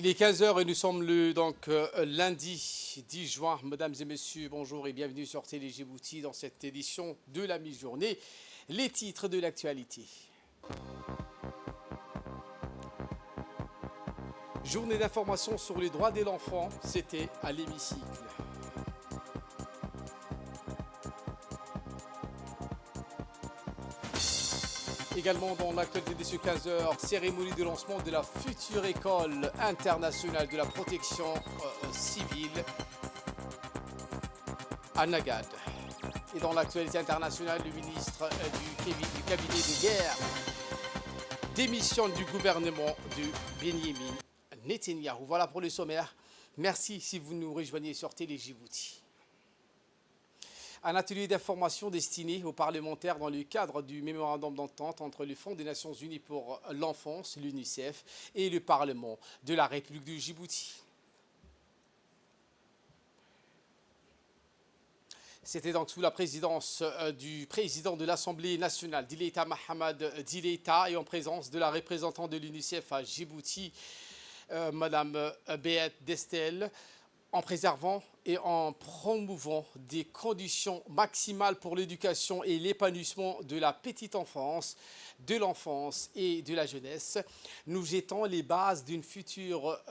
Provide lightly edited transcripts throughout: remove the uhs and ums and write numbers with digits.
Il est 15 heures et nous sommes lundi 10 juin. Mesdames et messieurs, bonjour et bienvenue sur Télé Djibouti dans cette édition de la mi-journée. Les titres de l'actualité. Journée d'information sur les droits de l'enfant, c'était à l'hémicycle. Également dans l'actualité de ce 15 heures, cérémonie de lancement de la future école internationale de la protection civile à Nagad. Et dans l'actualité internationale, le ministre du cabinet de guerre démissionne du gouvernement de Benyamin Netanyahou. Voilà pour le sommaire. Merci si vous nous rejoignez sur Télé Djibouti. Un atelier d'information destiné aux parlementaires dans le cadre du mémorandum d'entente entre le Fonds des Nations Unies pour l'enfance, l'UNICEF, et le Parlement de la République du Djibouti. C'était donc sous la présidence du président de l'Assemblée nationale, Dileita Mohamed Dileita, et en présence de la représentante de l'UNICEF à Djibouti, Madame Beat Destel, en préservant et en promouvant des conditions maximales pour l'éducation et l'épanouissement de la petite enfance, de l'enfance et de la jeunesse. Nous jettons les bases d'un futur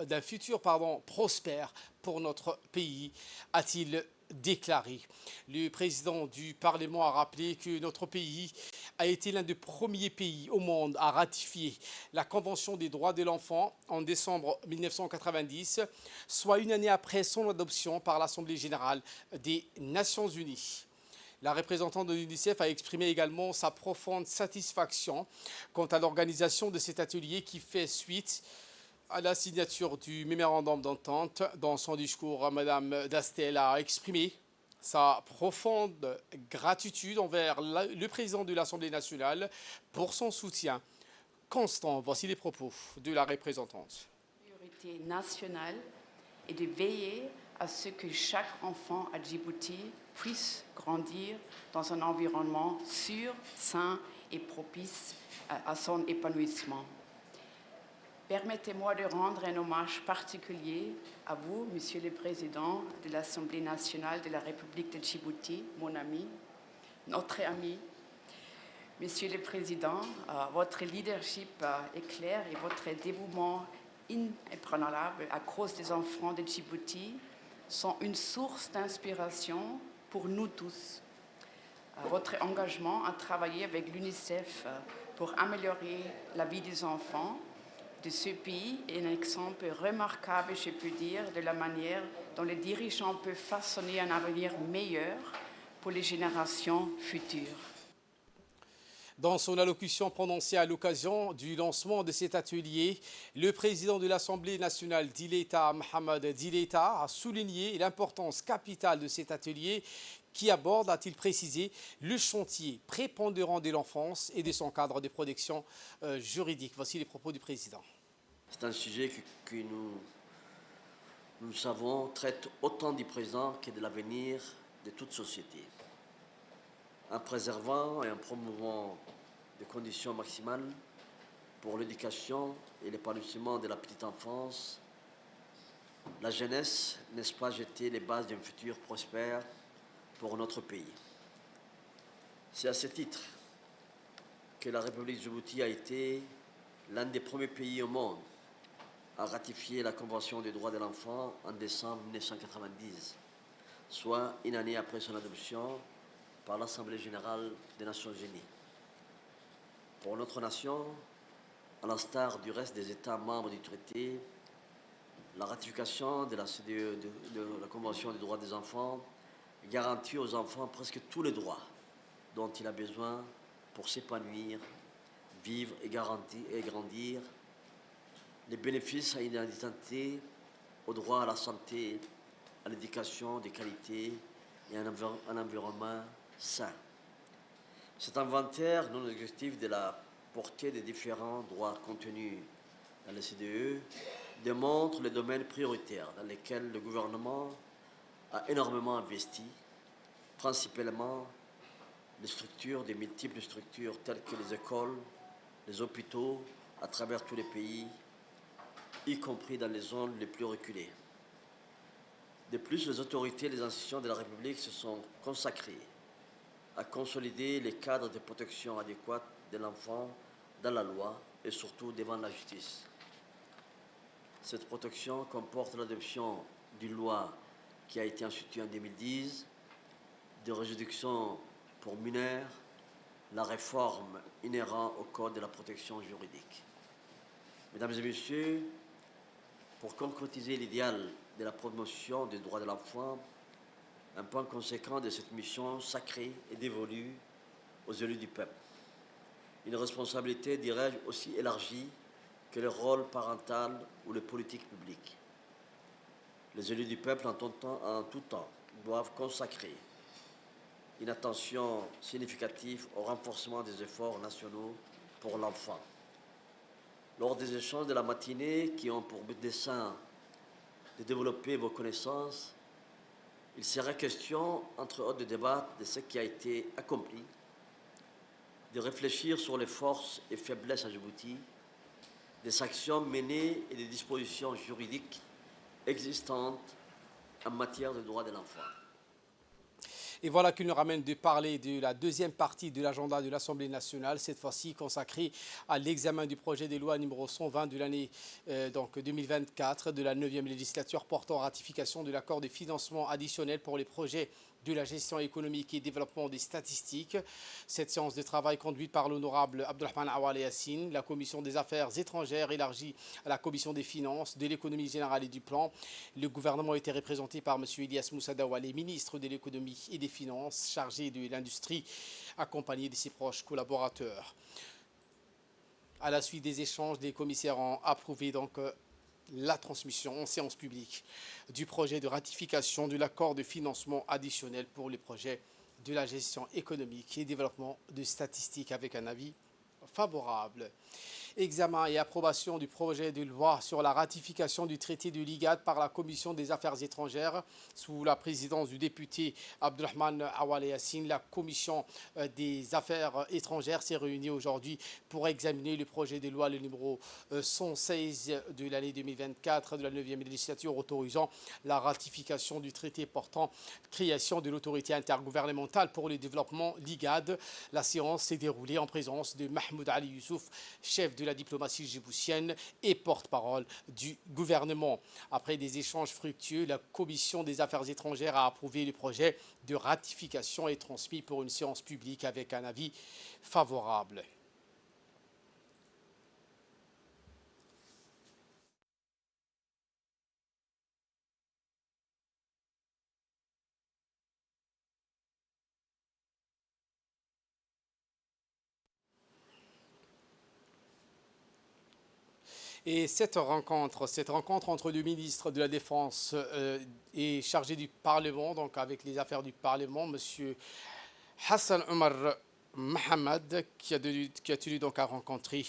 prospère pour notre pays, a-t-il déclaré. Le président du Parlement a rappelé que notre pays a été l'un des premiers pays au monde à ratifier la Convention des droits de l'enfant en décembre 1990, soit une année après son adoption par l'Assemblée générale des Nations unies. La représentante de l'UNICEF a exprimé également sa profonde satisfaction quant à l'organisation de cet atelier qui fait suite à la signature du mémorandum d'entente. Dans son discours, Mme Dastel a exprimé sa profonde gratitude envers le président de l'Assemblée nationale pour son soutien constant. Voici les propos de la représentante. La priorité nationale est de veiller à ce que chaque enfant à Djibouti puisse grandir dans un environnement sûr, sain et propice à son épanouissement. Permettez-moi de rendre un hommage particulier à vous, Monsieur le Président de l'Assemblée nationale de la République de Djibouti, mon ami, notre ami. Monsieur le Président, votre leadership est clair et votre dévouement inébranlable à cause des enfants de Djibouti sont une source d'inspiration pour nous tous. Votre engagement à travailler avec l'UNICEF pour améliorer la vie des enfants de ce pays est un exemple remarquable, je peux dire, de la manière dont les dirigeants peuvent façonner un avenir meilleur pour les générations futures. Dans son allocution prononcée à l'occasion du lancement de cet atelier, le président de l'Assemblée nationale, Dileita Mohamed Dileita, a souligné l'importance capitale de cet atelier qui aborde, a-t-il précisé, le chantier prépondérant de l'enfance et de son cadre de protection juridique. Voici les propos du président. C'est un sujet que nous savons traite autant du présent que de l'avenir de toute société. En préservant et en promouvant des conditions maximales pour l'éducation et l'épanouissement de la petite enfance, la jeunesse, n'est-ce pas, jeter les bases d'un futur prospère pour notre pays. C'est à ce titre que la République de Djibouti a été l'un des premiers pays au monde à ratifier la Convention des droits de l'enfant en décembre 1990, soit une année après son adoption par l'Assemblée générale des Nations unies. Pour notre nation, à l'instar du reste des États membres du traité, la ratification de la CDE, de la Convention des droits des enfants, garantit aux enfants presque tous les droits dont il a besoin pour s'épanouir, vivre et grandir, les bénéfices à une identité, au droit à la santé, à l'éducation de qualité et à un environnement sain. Cet inventaire non exhaustif de la portée des différents droits contenus dans le CDE démontre les domaines prioritaires dans lesquels le gouvernement a énormément investi, principalement des multiples structures telles que les écoles, les hôpitaux à travers tous les pays, y compris dans les zones les plus reculées. De plus, les autorités et les institutions de la République se sont consacrées à consolider les cadres de protection adéquats de l'enfant dans la loi et surtout devant la justice. Cette protection comporte l'adoption d'une loi qui a été instituée en 2010, de juridiction pour mineurs, la réforme inhérente au Code de la protection juridique. Mesdames et messieurs, pour concrétiser l'idéal de la promotion des droits de l'enfant, un point conséquent de cette mission sacrée est dévolu aux élus du peuple. Une responsabilité, dirais-je, aussi élargie que le rôle parental ou les politiques publiques. Les élus du peuple, en tout temps, doivent consacrer une attention significative au renforcement des efforts nationaux pour l'enfant. Lors des échanges de la matinée qui ont pour but dessein de développer vos connaissances, il serait question, entre autres, de débattre de ce qui a été accompli, de réfléchir sur les forces et faiblesses à Djibouti, des actions menées et des dispositions juridiques existantes en matière de droits de l'enfant. Et voilà qui nous ramène de parler de la deuxième partie de l'agenda de l'Assemblée nationale, cette fois-ci consacrée à l'examen du projet de loi numéro 120 de l'année 2024 de la 9e législature portant ratification de l'accord de financement additionnel pour les projets de la gestion économique et développement des statistiques. Cette séance de travail conduite par l'honorable Abdelrahman Awale Yassine, la commission des affaires étrangères élargie à la commission des finances, de l'économie générale et du plan. Le gouvernement était représenté par M. Ilyas Moussa Dawale, ministre de l'économie et des finances, chargé de l'industrie, accompagné de ses proches collaborateurs. À la suite des échanges, les commissaires ont approuvé la transmission en séance publique du projet de ratification de l'accord de financement additionnel pour les projets de la gestion économique et développement de statistiques avec un avis favorable. Examen et approbation du projet de loi sur la ratification du traité de l'IGAD par la Commission des affaires étrangères sous la présidence du député Abdelrahman Awale Yassine. La Commission des affaires étrangères s'est réunie aujourd'hui pour examiner le projet de loi le numéro 116 de l'année 2024 de la 9e législature autorisant la ratification du traité portant création de l'autorité intergouvernementale pour le développement, l'IGAD. La séance s'est déroulée en présence de Mahmoud Ali Youssouf, chef de la diplomatie djiboutienne et porte-parole du gouvernement. Après des échanges fructueux, la Commission des affaires étrangères a approuvé le projet de ratification et transmis pour une séance publique avec un avis favorable. Et cette rencontre entre le ministre de la Défense et chargé du Parlement, donc avec les affaires du Parlement, M. Hassan Omar Mohamed, qui a tenu donc à rencontrer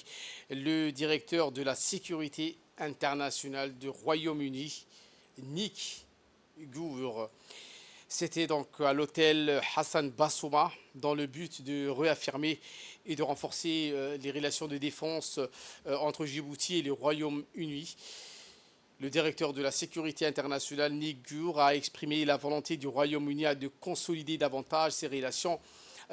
le directeur de la sécurité internationale du Royaume-Uni, Nick Gour. C'était donc à l'hôtel Hassan Bassouma dans le but de réaffirmer et de renforcer les relations de défense entre Djibouti et le Royaume-Uni. Le directeur de la sécurité internationale, Nick Gour, a exprimé la volonté du Royaume-Uni de consolider davantage ses relations,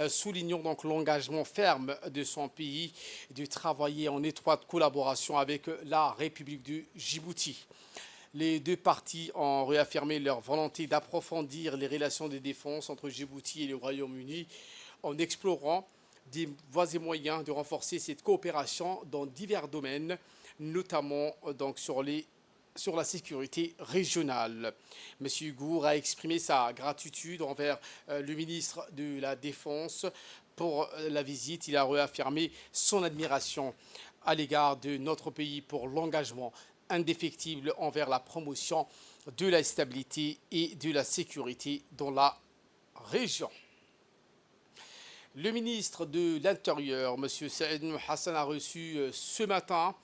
soulignant donc l'engagement ferme de son pays de travailler en étroite collaboration avec la République du Djibouti. Les deux parties ont réaffirmé leur volonté d'approfondir les relations de défense entre Djibouti et le Royaume-Uni en explorant des voies et moyens de renforcer cette coopération dans divers domaines, notamment donc sur la sécurité régionale. M. Gour a exprimé sa gratitude envers le ministre de la Défense pour la visite. Il a réaffirmé son admiration à l'égard de notre pays pour l'engagement indéfectible envers la promotion de la stabilité et de la sécurité dans la région. Le ministre de l'Intérieur, M. Saïd Hassan, a reçu ce matin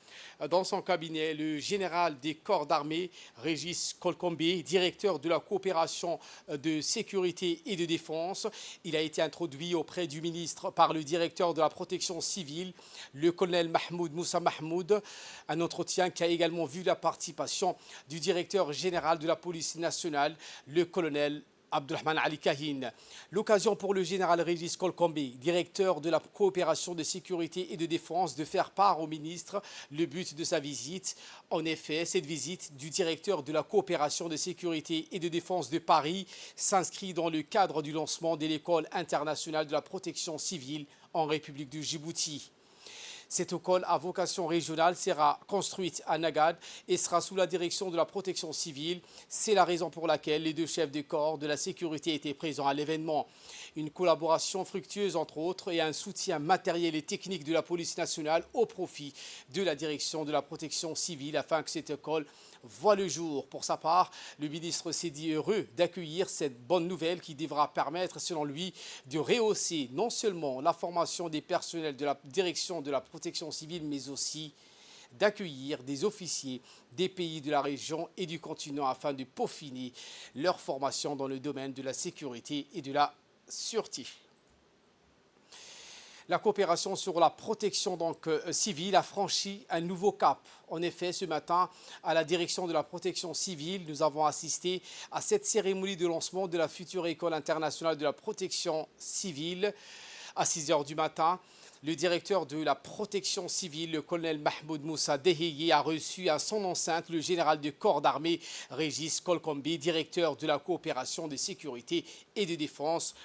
dans son cabinet le général des corps d'armée, Régis Kolkombe, directeur de la coopération de sécurité et de défense. Il a été introduit auprès du ministre par le directeur de la protection civile, le colonel Mahmoud Moussa Mahmoud. Un entretien qui a également vu la participation du directeur général de la police nationale, le colonel Abdulrahman Ali Kahin. L'occasion pour le général Régis Kolkombe, directeur de la coopération de sécurité et de défense, de faire part au ministre le but de sa visite. En effet, cette visite du directeur de la coopération de sécurité et de défense de Paris s'inscrit dans le cadre du lancement de l'école internationale de la protection civile en République du Djibouti. Cette école à vocation régionale sera construite à Nagad et sera sous la direction de la protection civile. C'est la raison pour laquelle les deux chefs de corps de la sécurité étaient présents à l'événement. Une collaboration fructueuse entre autres et un soutien matériel et technique de la police nationale au profit de la direction de la protection civile afin que cette école voit le jour. Pour sa part, le ministre s'est dit heureux d'accueillir cette bonne nouvelle qui devra permettre, selon lui, de rehausser non seulement la formation des personnels de la direction de la protection civile, mais aussi d'accueillir des officiers des pays de la région et du continent afin de peaufiner leur formation dans le domaine de la sécurité et de la sûreté. La coopération sur la protection civile a franchi un nouveau cap. En effet, ce matin, à la direction de la protection civile, nous avons assisté à cette cérémonie de lancement de la future École internationale de la protection civile à 6 heures du matin. Le directeur de la protection civile, le colonel Mahmoud Moussa Deheye, a reçu à son enceinte le général de corps d'armée Régis Kolkombe, directeur de la coopération de sécurité et de défense.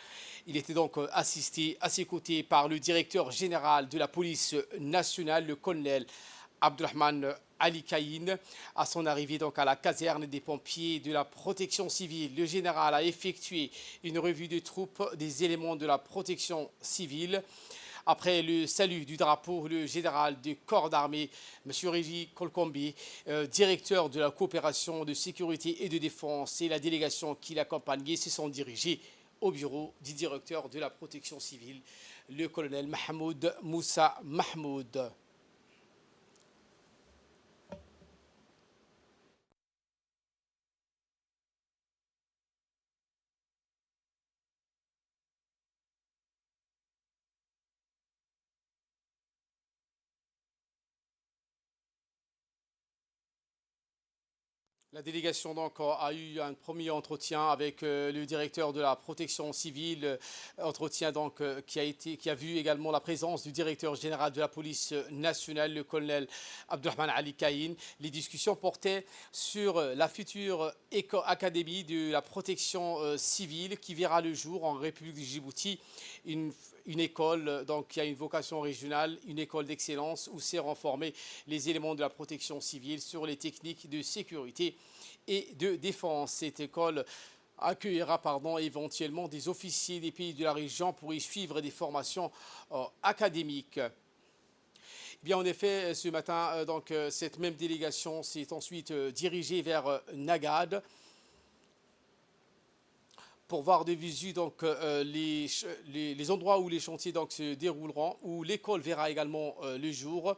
Il était donc assisté à ses côtés par le directeur général de la police nationale, le colonel Abdulrahman Ali Kahin. À son arrivée donc à la caserne des pompiers de la protection civile, le général a effectué une revue de troupes des éléments de la protection civile. Après le salut du drapeau, le général du corps d'armée, M. Régis Kolkombe, directeur de la coopération de sécurité et de défense, et la délégation qui l'accompagnait se sont dirigés au bureau du directeur de la protection civile, le colonel Mahmoud Moussa Mahmoud. La délégation donc a eu un premier entretien avec le directeur de la protection civile, entretien donc qui a vu également la présence du directeur général de la police nationale, le colonel Abdulrahman Ali Kahin. Les discussions portaient sur la future académie de la protection civile qui verra le jour en République du Djibouti. Une école donc, qui a une vocation régionale, une école d'excellence où seront formés les éléments de la protection civile sur les techniques de sécurité et de défense. Cette école accueillera éventuellement des officiers des pays de la région pour y suivre des formations académiques. Bien, en effet, ce matin, cette même délégation s'est ensuite dirigée vers Nagad pour voir de visu les endroits où les chantiers se dérouleront, où l'école verra également le jour.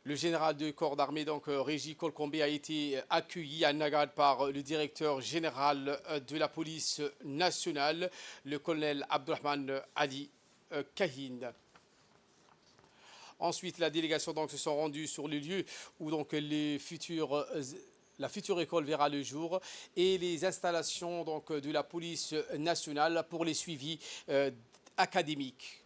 Le général de corps d'armée, Régis Kolkombe, a été accueilli à Nagad par le directeur général de la police nationale, le colonel Abdulrahman Ali Kahin. Ensuite, la délégation se sont rendues sur le lieu où la future école verra le jour et les installations de la police nationale pour les suivis académiques.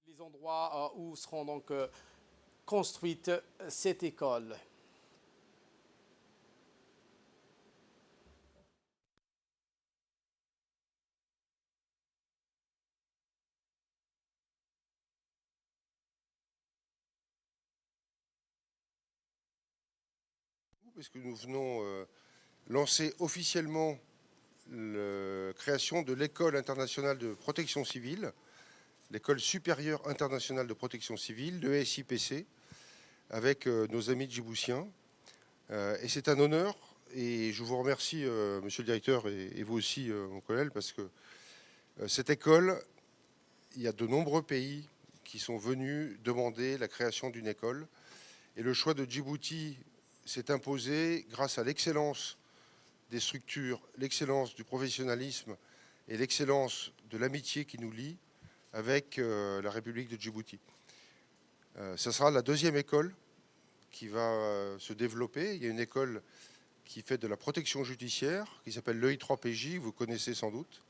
Les endroits où seront construites cette école. puisque nous venons lancer officiellement la création de l'École internationale de protection civile, l'École supérieure internationale de protection civile, l'ESIPC, avec nos amis djiboutiens. Et c'est un honneur, et je vous remercie, monsieur le directeur, et vous aussi, mon collègue, parce que cette école, il y a de nombreux pays qui sont venus demander la création d'une école. Et le choix de Djibouti s'est imposé grâce à l'excellence des structures, l'excellence du professionnalisme et l'excellence de l'amitié qui nous lie avec la République de Djibouti. Ce sera la deuxième école qui va se développer. Il y a une école qui fait de la protection judiciaire, qui s'appelle l'EI3PJ, vous connaissez sans doute,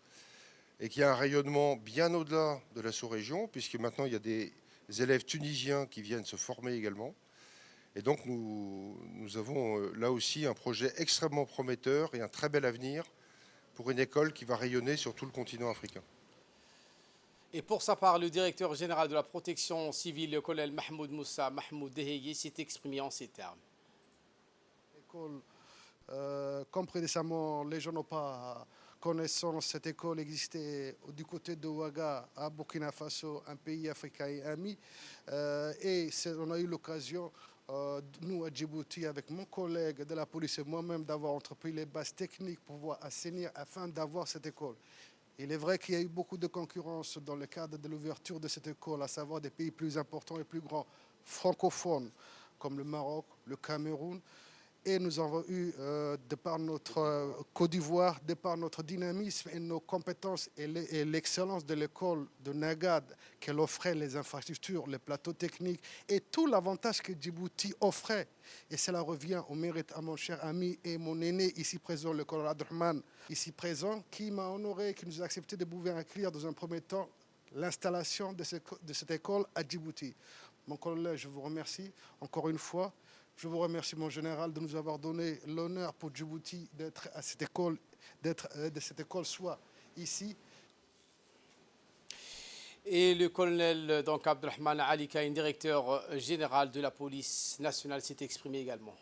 et qui a un rayonnement bien au-delà de la sous-région, puisque maintenant il y a des élèves tunisiens qui viennent se former également. Et donc nous avons là aussi un projet extrêmement prometteur et un très bel avenir pour une école qui va rayonner sur tout le continent africain. Et pour sa part, le directeur général de la protection civile, le colonel Mahmoud Moussa Mahmoud Deheye, s'est exprimé en ces termes. Comme précédemment, les gens n'ont pas connaissance, cette école existait du côté de Ouaga, à Burkina Faso, un pays africain et ami. Et on a eu l'occasion, nous à Djibouti, avec mon collègue de la police et moi-même, d'avoir entrepris les bases techniques pour pouvoir assainir afin d'avoir cette école. Il est vrai qu'il y a eu beaucoup de concurrence dans le cadre de l'ouverture de cette école, à savoir des pays plus importants et plus grands francophones, comme le Maroc, le Cameroun. Et nous avons eu, de par notre Côte d'Ivoire, de par notre dynamisme et nos compétences et l'excellence de l'école de Nagad, qu'elle offrait les infrastructures, les plateaux techniques et tout l'avantage que Djibouti offrait. Et cela revient au mérite à mon cher ami et mon aîné ici présent, le colonel Abdelrahman, ici présent, qui m'a honoré, qui nous a accepté de pouvoir accueillir dans un premier temps l'installation de cette école à Djibouti. Mon colonel, je vous remercie encore une fois. Je vous remercie, mon général, de nous avoir donné l'honneur pour Djibouti d'être à cette école, de cette école soit ici. Et le colonel donc Abdelrahman Ali Kaïn, directeur général de la police nationale, s'est exprimé également.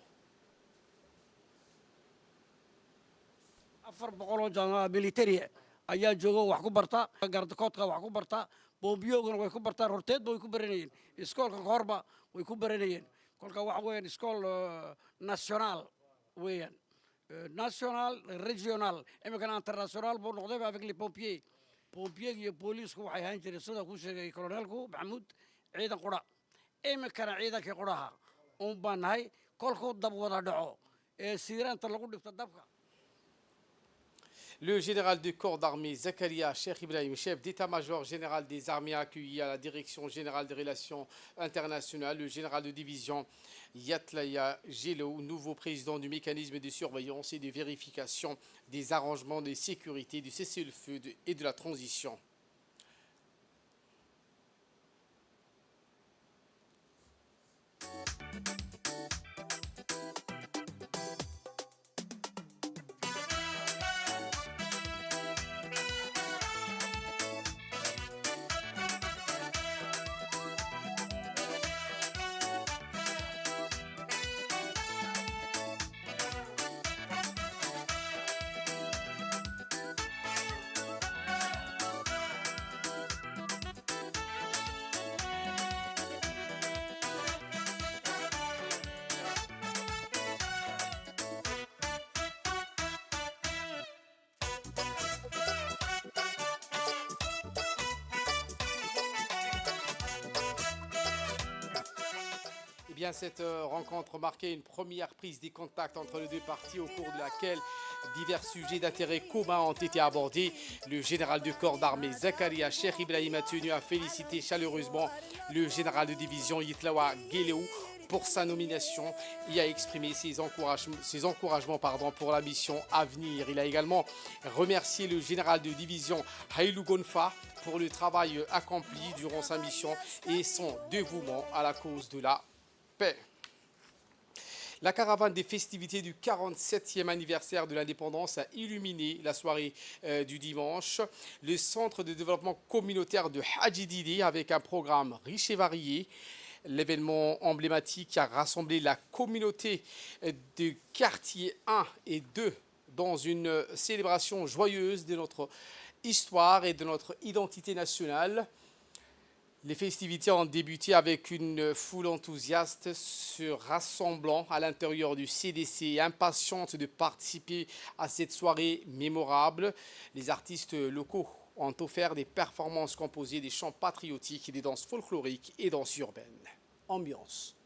ayaa joogo wax ku barta gardakoodka wax ku barta bombiyogana way ku bartaan horteedba way ku baranayeen iskoolka kahorba way ku baranayeen kolka waxa weeyaan iskool national weeyaan national regional imikana international buu noqday avec les pompiers pompiers iyo booliisku waxay ahaan jireen sida ku sheegay colonelku maxamuud ciidan qura imikana ciidankii quraha uun baan nahay kolkuu dab wada dhaco ee siiraanta lagu dhigto dabka. Le général du corps d'armée Zakaria Cheikh Ibrahim, chef d'état-major général des armées, a accueilli à la direction générale des relations internationales le général de division Yatlaya Gelo, nouveau président du mécanisme de surveillance et de vérification des arrangements de sécurité, du cessez-le-feu et de la transition. Eh bien, cette rencontre marquait une première prise des contacts entre les deux parties au cours de laquelle divers sujets d'intérêt commun ont été abordés. Le général de corps d'armée Zakaria Cheikh Ibrahim a tenu à féliciter chaleureusement le général de division Yitlawa Geleu pour sa nomination et a exprimé ses encouragements pour la mission à venir. Il a également remercié le général de division Hailou Gonfa pour le travail accompli durant sa mission et son dévouement à la cause de la paix. La caravane des festivités du 47e anniversaire de l'indépendance a illuminé la soirée du dimanche. Le centre de développement communautaire de Hadjididi, avec un programme riche et varié, L'événement emblématique a rassemblé la communauté du quartier 1 et 2 dans une célébration joyeuse de notre histoire et de notre identité nationale. Les festivités ont débuté avec une foule enthousiaste se rassemblant à l'intérieur du CDC, impatiente de participer à cette soirée mémorable. Les artistes locaux ont offert des performances composées des chants patriotiques, des danses folkloriques et danses urbaines. Ambiance.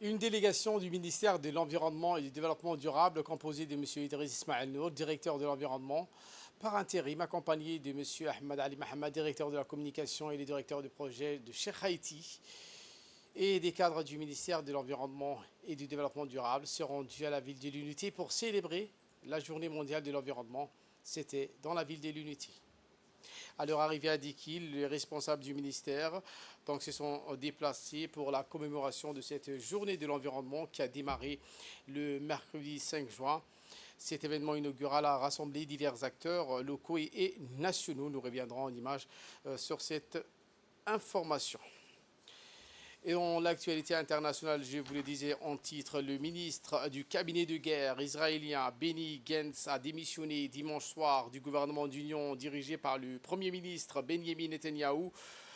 Une délégation du ministère de l'Environnement et du Développement durable composée de M. Idriss Ismaël Nour, directeur de l'environnement, par intérim, accompagné de M. Ahmed Ali Mohamed, directeur de la communication et le directeur de projet de Cheikh Haïti, et des cadres du ministère de l'Environnement et du Développement durable se sont rendus à la ville de l'Unité pour célébrer la journée mondiale de l'environnement. C'était dans la ville de l'Unité. À leur arrivée à Dikil, les responsables du ministère se sont déplacés pour la commémoration de cette journée de l'environnement qui a démarré le mercredi 5 juin. Cet événement inaugural a rassemblé divers acteurs locaux et nationaux. Nous reviendrons en images sur cette information. Et dans l'actualité internationale, je vous le disais en titre, le ministre du cabinet de guerre israélien Benny Gantz a démissionné dimanche soir du gouvernement d'union dirigé par le Premier ministre Benjamin Netanyahou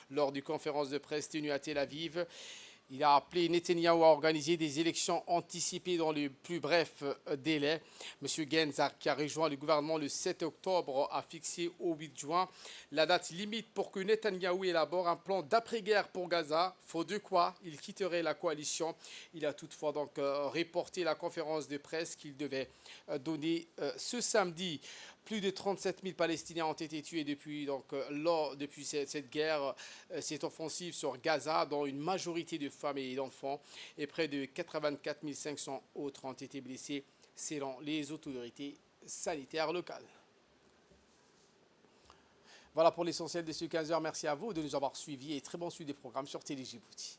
lors d'une conférence de presse tenue à Tel Aviv. Il a appelé Netanyahou à organiser des élections anticipées dans le plus bref délai. M. Gantz, qui a rejoint le gouvernement le 7 octobre, a fixé au 8 juin la date limite pour que Netanyahou élabore un plan d'après-guerre pour Gaza, faute de quoi il quitterait la coalition. Il a toutefois reporté la conférence de presse qu'il devait donner ce samedi. Plus de 37 000 Palestiniens ont été tués depuis cette guerre, cette offensive sur Gaza, dont une majorité de femmes et d'enfants, et près de 84 500 autres ont été blessés, selon les autorités sanitaires locales. Voilà pour l'essentiel de ce 15h. Merci à vous de nous avoir suivis et très bon suivi des programmes sur Télé Djibouti.